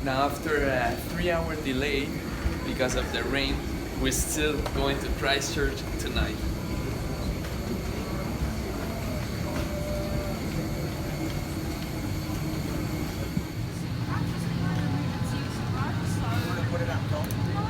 Now after a 3-hour delay because of the rain, we're still going to Christchurch tonight.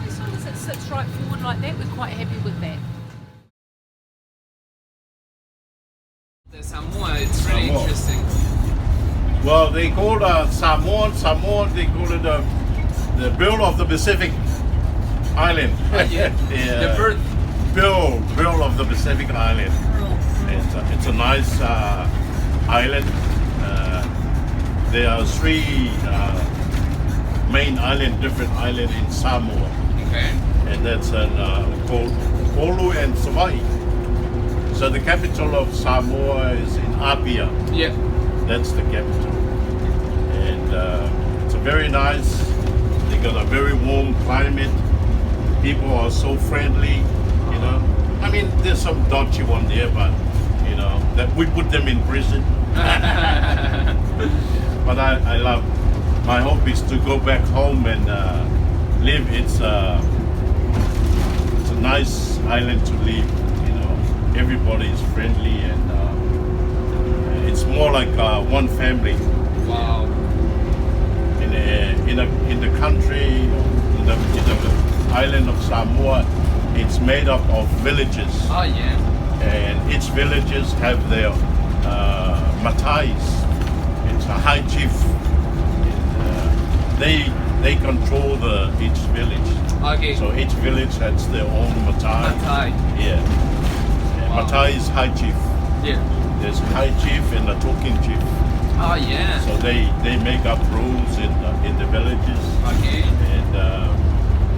As long as it sits right forward like that, we're quite happy with that. The Samoa, it's really Samoa. interesting. Well, they call Samoan, they call it the Bill of the Pacific Island. Yeah. The bird. Bill of the Pacific Island. It's a nice island. There are 3 main island, different island in Samoa. Okay. And that's called Olu and Savai. So the capital of Samoa is in Apia. Yeah. That's the capital. And it's a very nice, they got a very warm climate. People are so friendly, you know. I mean, there's some dodgy one there, but, you know, that we put them in prison. But I love, my hope is to go back home and live. It's a nice island to live, you know. Everybody is friendly and it's more like one family. Wow. In the country, in the island of Samoa, it's made up of villages. Oh yeah. And each villages have their matais. It's a high chief. They control each village. Okay. So each village has their own matai. Matai. Yeah. And Wow. Matai is high chief. Yeah. There's high chief and a talking chief. Oh yeah. So they make up rules in the villages. Okay. And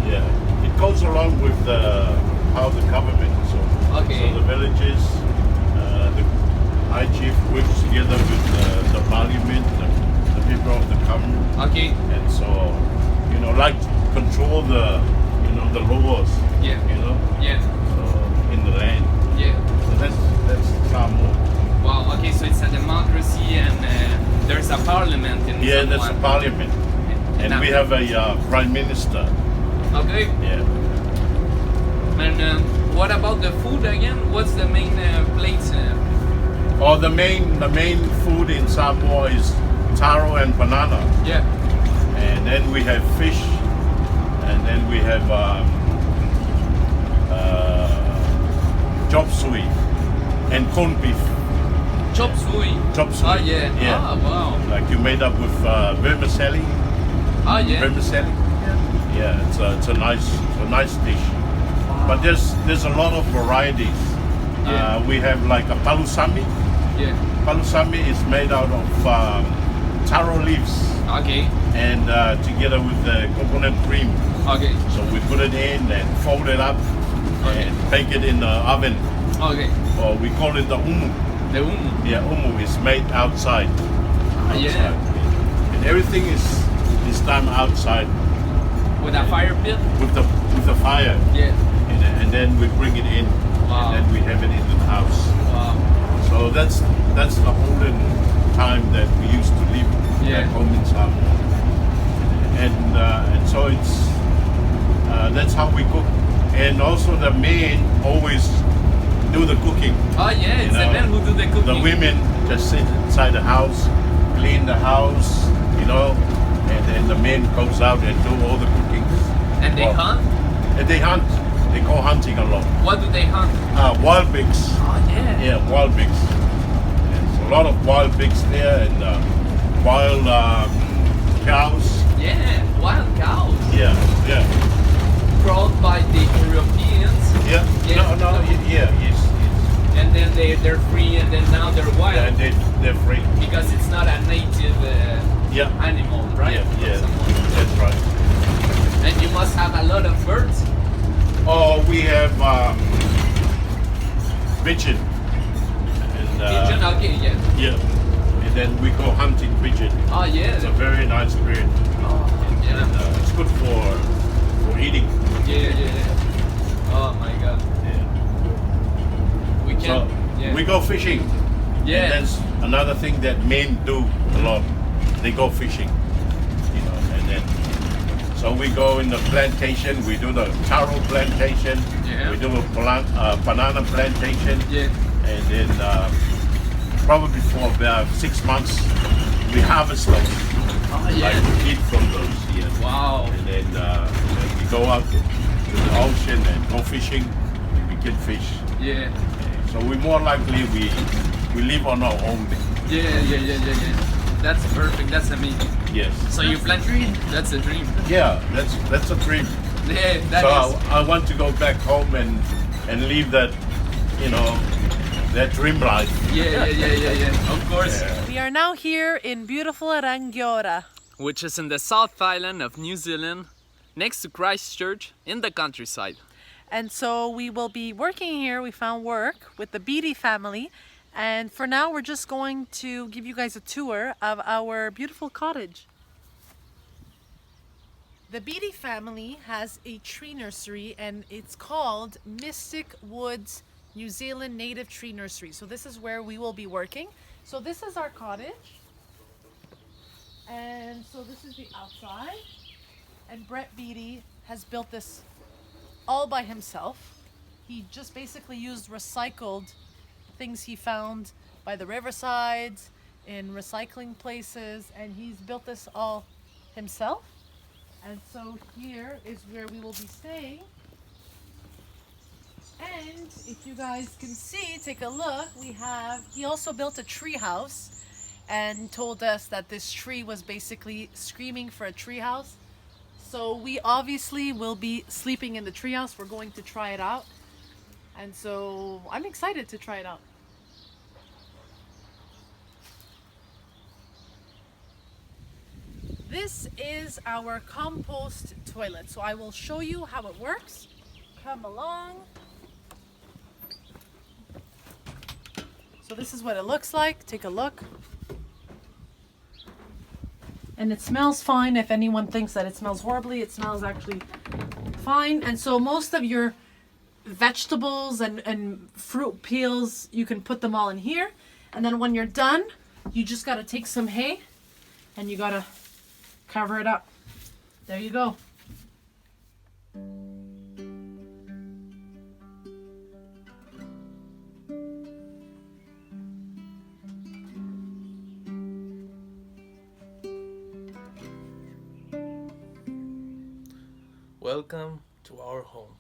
yeah, it goes along with how the government. Okay. So the villages, the high chief works together with the parliament, the people of the government, Okay. and so like control the laws. Yeah. Yeah. So in the land. Yeah. So that's Samoa. Wow. Okay. So it's a democracy and there's a parliament in Yeah, Samoa. that's a parliament, and we have a prime minister. Okay. Yeah. And what about the food again? What's the main plates? The main food in Samoa is taro and banana, Yeah. and then we have fish, and then we have chop suey and corned beef. Chop suey. Chop suey. Oh yeah. Yeah. Oh wow. Like you made up with vermicelli. Oh yeah. Vermicelli. Yeah, it's a nice dish. But there's a lot of varieties. Yeah. We have like a palusami. Yeah. Palusami is made out of taro leaves Okay. and together with the coconut cream. Okay. So we put it in and fold it up and bake it in the oven. Okay. Or we call it the umu. The umu. Yeah, umu is made outside. Yeah. And everything is done outside With a fire pit. with the fire. Yeah. And then we bring it in. Wow. And then we have it in the house. Wow. So that's the olden time that we used to live Yeah. back home in Samoa. And so it's that's how we cook. And also the men always do the cooking. Oh yeah, it's the know, men who do the cooking. The women just sit inside the house, clean the house, and then the men goes out and do all the cooking. And they hunt? And they hunt. They go hunting a lot. What do they hunt? Wild pigs. Oh yeah. Yeah, wild pigs. There's a lot of wild pigs there and wild cows. Yeah, wild cows. Yeah, yeah. Brought by the Europeans. Yeah. Yeah. No, yeah, yes. And then they're free and then now they're wild. Yeah, they're free. Because it's not a native Yeah. animal, right? Yeah, Somewhere. that's right. And you must have a lot of birds. Oh, we have pigeon. And, Pigeon, okay, yeah. Yeah. And then we go hunting pigeon. Oh yeah. It's a very nice bird. Oh, yeah. And it's good for eating. Yeah. Oh my god. Yeah. We can. So yeah. we go fishing. Yeah. And that's another thing that men do a lot. They go fishing. And then So we go in the plantation, we do the taro plantation, Yeah. we do a banana plantation, Yeah. and then probably for about 6 months we harvest those. Oh yeah. Like we eat from those, yeah. Wow. And then we go out to the ocean and go fishing, and we get fish. Yeah. So we more likely we live on our own. Yeah. That's perfect. That's amazing. Yes. So you plant tree? That's a dream. Yeah, that's a dream. Yeah, that So is. I want to go back home and live that, you know, that dream life. Yeah. Of course. Yeah. We are now here in beautiful Rangiora. Which is in the South Island of New Zealand, next to Christchurch, in the countryside. And so we will be working here. We found work with the Beatty family. And for now, we're just going to give you guys a tour of our beautiful cottage. The Beatty family has a tree nursery, and it's called Mystic Woods New Zealand Native Tree Nursery. So this is where we will be working. So this is our cottage. And so this is the outside. And Brett Beatty has built this all by himself. He just basically used recycled things he found by the riversides, in recycling places, and he's built this all himself. And so here is where we will be staying. And if you guys can see, take a look, he also built a tree house and told us that this tree was basically screaming for a tree house. So we obviously will be sleeping in the treehouse. We're going to try it out. And so I'm excited to try it out. This is our compost toilet. So I will show you how it works. Come along. So this is what it looks like. Take a look. And it smells fine. If anyone thinks that it smells horribly, it smells actually fine. And so most of your vegetables and fruit peels, you can put them all in here. And then when you're done, you just got to take some hay and you got to cover it up. There you go. Welcome to our home.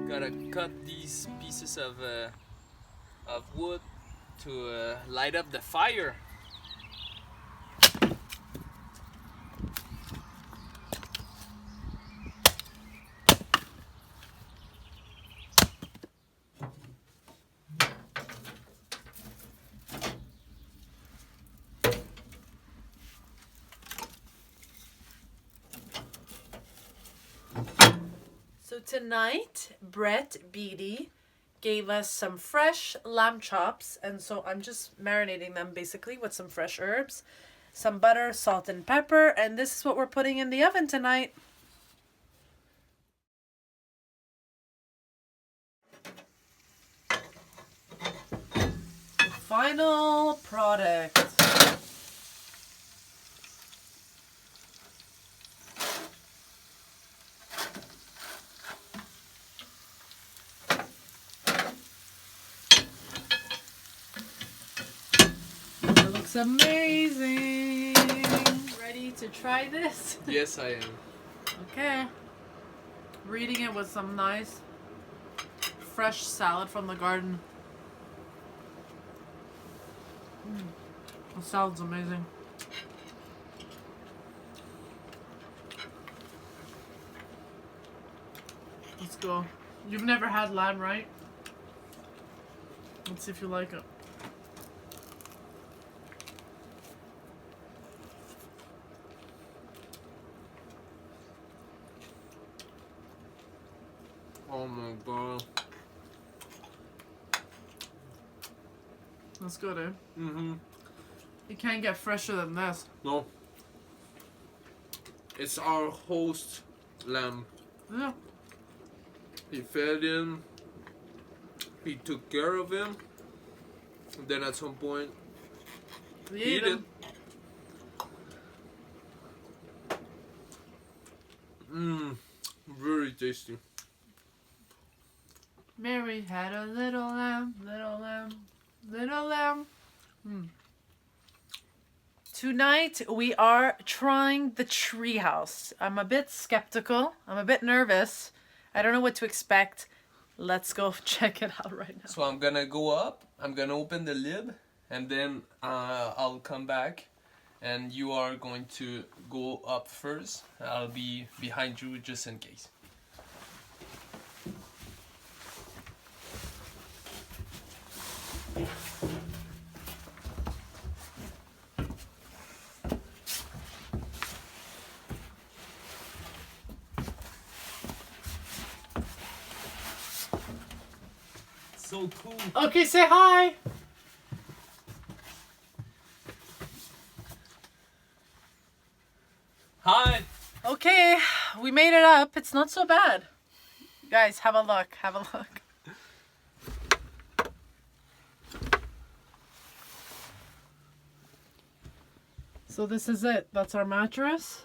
Gotta cut these pieces of wood to light up the fire. So tonight, Brett Beatty gave us some fresh lamb chops, and so I'm just marinating them basically with some fresh herbs, some butter, salt, and pepper, and this is what we're putting in the oven tonight. Final product. It looks amazing. Ready to try this? Yes, I am. Okay. We're eating it with some nice fresh salad from the garden. The salad's amazing. Let's go. You've never had lamb, right? Let's see if you like it. Oh my god. That's good, eh? Mm-hmm. You can't get fresher than this. No. It's our host lamb. Yeah. He fed him. He took care of him. And then at some point, We he ate ate it. him. Very tasty. Mary had a little lamb, little lamb, little lamb. Tonight we are trying the treehouse. I'm a bit skeptical. I'm a bit nervous. I don't know what to expect. Let's go check it out right now. So I'm gonna go up. I'm gonna open the lid, and then I'll come back, and you are going to go up first. I'll be behind you just in case. So cool. Okay, say hi. Hi. Okay, we made it up. It's not so bad. Guys, have a look. Have a look. So this is it. That's our mattress.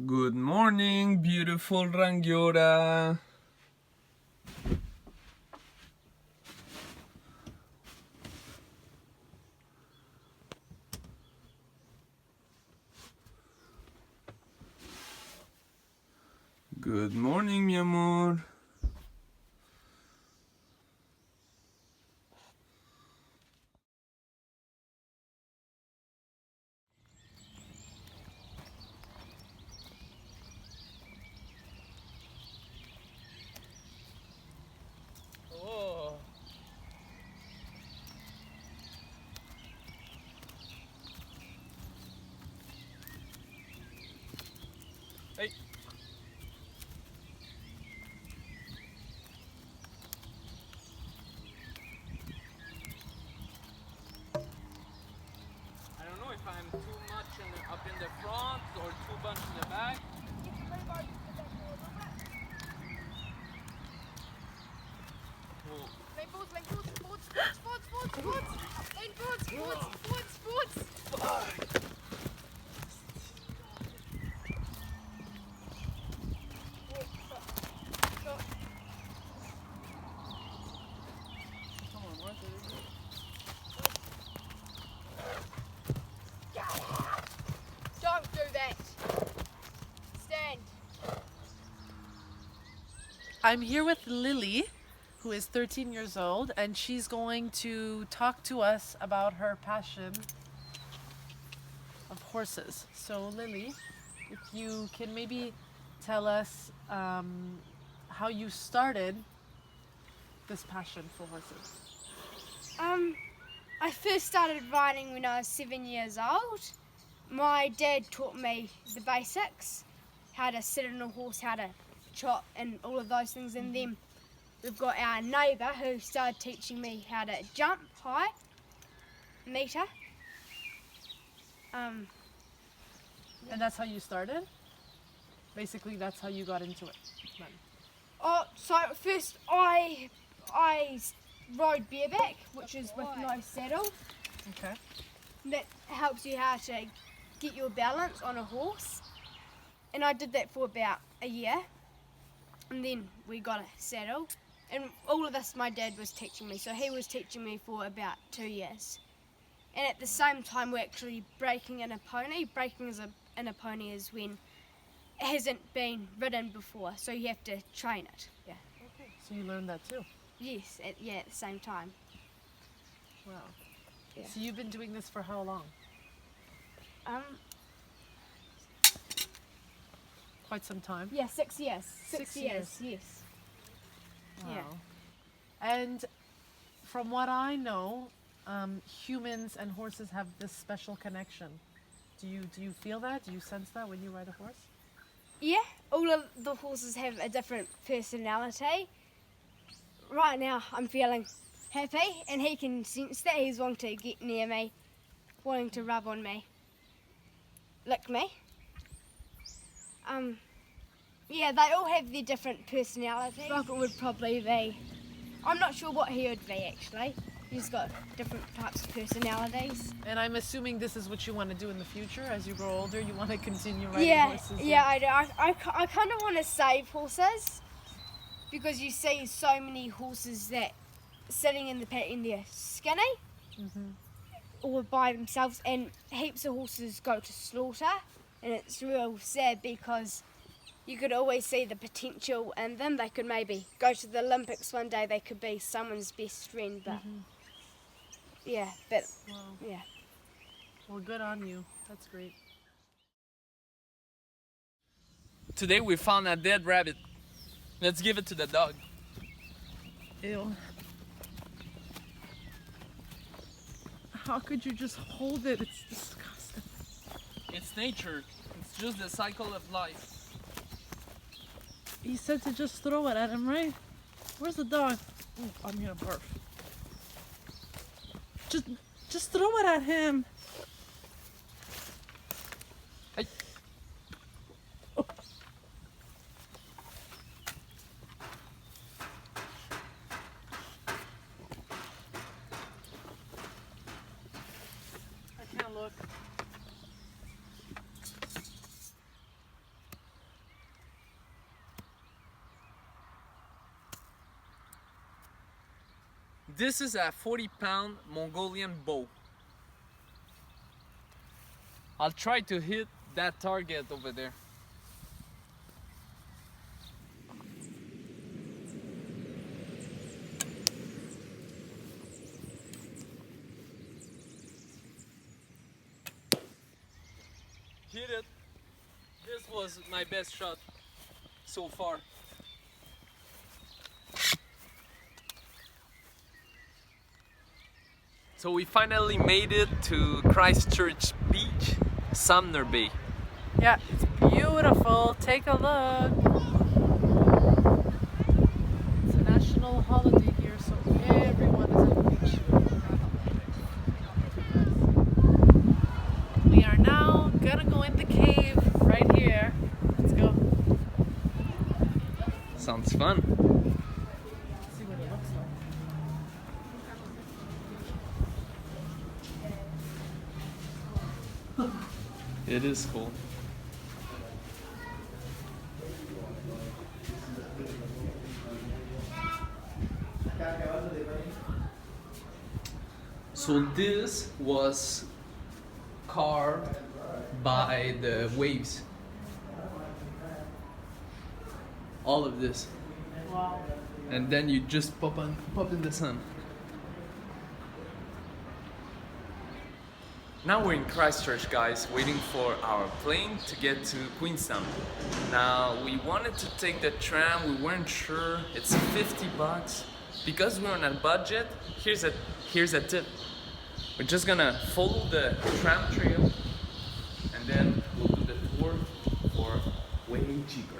Good morning, beautiful Rangiora. Good morning, mi amor. Oh. Hey. I don't know if I'm too much up in the front or too much in the back. Oh. Lean forwards, lean forwards, forwards, forwards, forwards, forwards, lean forwards, forwards, forwards, forwards. Don't do that. Stand. I'm here with Lily, who is 13 years old, and she's going to talk to us about her passion of horses. So Lily, if you can maybe tell us how you started this passion for horses. I first started riding when I was 7 years old. My dad taught me the basics, how to sit on a horse, how to trot and all of those things, and then we've got our neighbour who started teaching me how to jump high, meter. And that's how you started? Basically, that's how you got into it then. So first I rode bareback, which is with no saddle. Okay. That helps you how to get your balance on a horse. And I did that for about a year. And then we got a saddle. And all of this my dad was teaching me. So he was teaching me for about 2 years. And at the same time we're actually breaking in a pony. Breaking in a pony is when it hasn't been ridden before. So you have to train it. Yeah. Okay. So you learned that too? Yes, at the same time. Wow. Yeah. So you've been doing this for how long? quite some time. Yeah, 6 years. 6 years, yes. Wow. Yeah. And from what I know, humans and horses have this special connection. Do you feel that? Do you sense that when you ride a horse? Yeah, all of the horses have a different personality. Right now, I'm feeling happy, and he can sense that. He's wanting to get near me, wanting to rub on me, lick me. Yeah, they all have their different personalities. Rocket would probably be, I'm not sure what he would be actually. He's got different types of personalities. And I'm assuming this is what you want to do in the future. As you grow older, you want to continue riding Yeah, horses. yeah, I do. I kind of want to save horses because you see so many horses that sitting in the paddock and they're skinny or by themselves, and heaps of horses go to slaughter, and it's real sad because you could always see the potential in them. They could maybe go to the Olympics one day. They could be someone's best friend, but yeah, but Wow. yeah. Well, good on you. That's great. Today we found a dead rabbit. Let's give it to the dog. Ew. How could you just hold it? It's disgusting. It's nature. It's just the cycle of life. He said to just throw it at him, right? Where's the dog? Ooh, I'm gonna barf. Just throw it at him. Hey. Oh. I can't look. This is a 40-pound Mongolian bow. I'll try to hit that target over there. Hit it. This was my best shot so far. So we finally made it to Christchurch Beach, Sumner Bay. Yeah, it's beautiful. Take a look. It's a national holiday here, so everyone is at the beach. We are now gonna go in the cave right here. Let's go. Sounds fun. See what it looks like. It is cool. So this was carved by the waves. All of this. Wow. And then you just pop in the sun. Now we're in Christchurch, guys, waiting for our plane to get to Queenstown. Now we wanted to take the tram, we weren't sure. It's $50. Because we're on a budget, here's a tip. We're just gonna follow the tram trail and then we'll do the tour for way cheaper.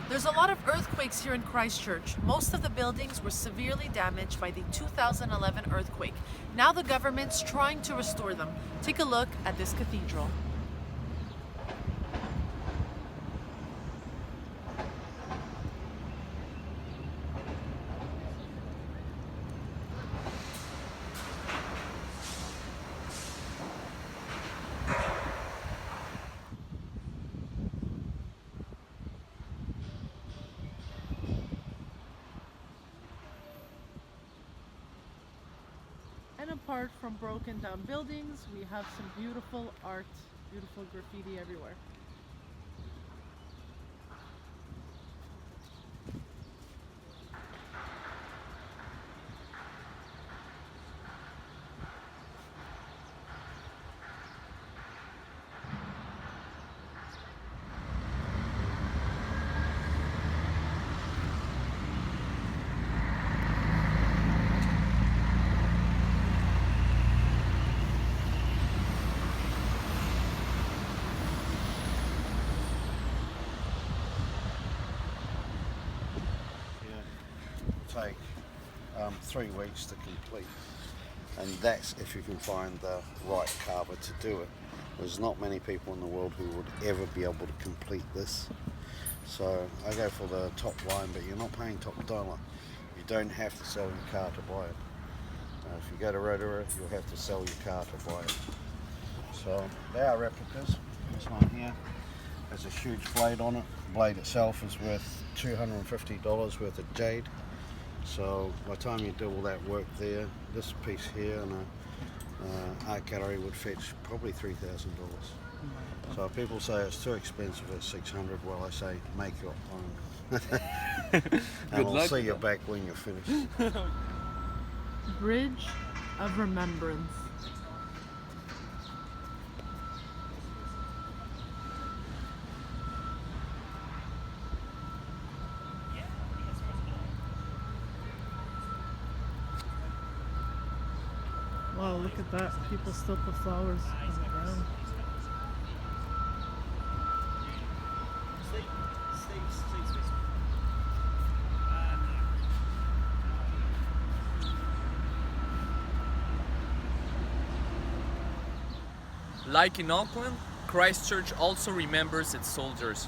There's a lot of earthquakes here in Christchurch. Most of the buildings were severely damaged by the 2011 earthquake. Now the government's trying to restore them. Take a look at this cathedral. apart from broken down buildings, we have some beautiful art, beautiful graffiti everywhere. Take 3 weeks to complete, and that's if you can find the right carver to do it. There's not many people in the world who would ever be able to complete this, so I go for the top line, but you're not paying top dollar. You don't have to sell your car to buy it. If you go to Rotorua, you'll have to sell your car to buy it. So they are replicas. This one here has a huge blade on it. The blade itself is worth $250 worth of jade. So by the time you do all that work there, this piece here in an art gallery would fetch probably $3,000. So if people say it's too expensive at $600, well, I say make your own. And I'll see you back when you're finished. Bridge of Remembrance. Wow, look at that. People still put flowers on the ground. Like in Auckland, Christchurch also remembers its soldiers.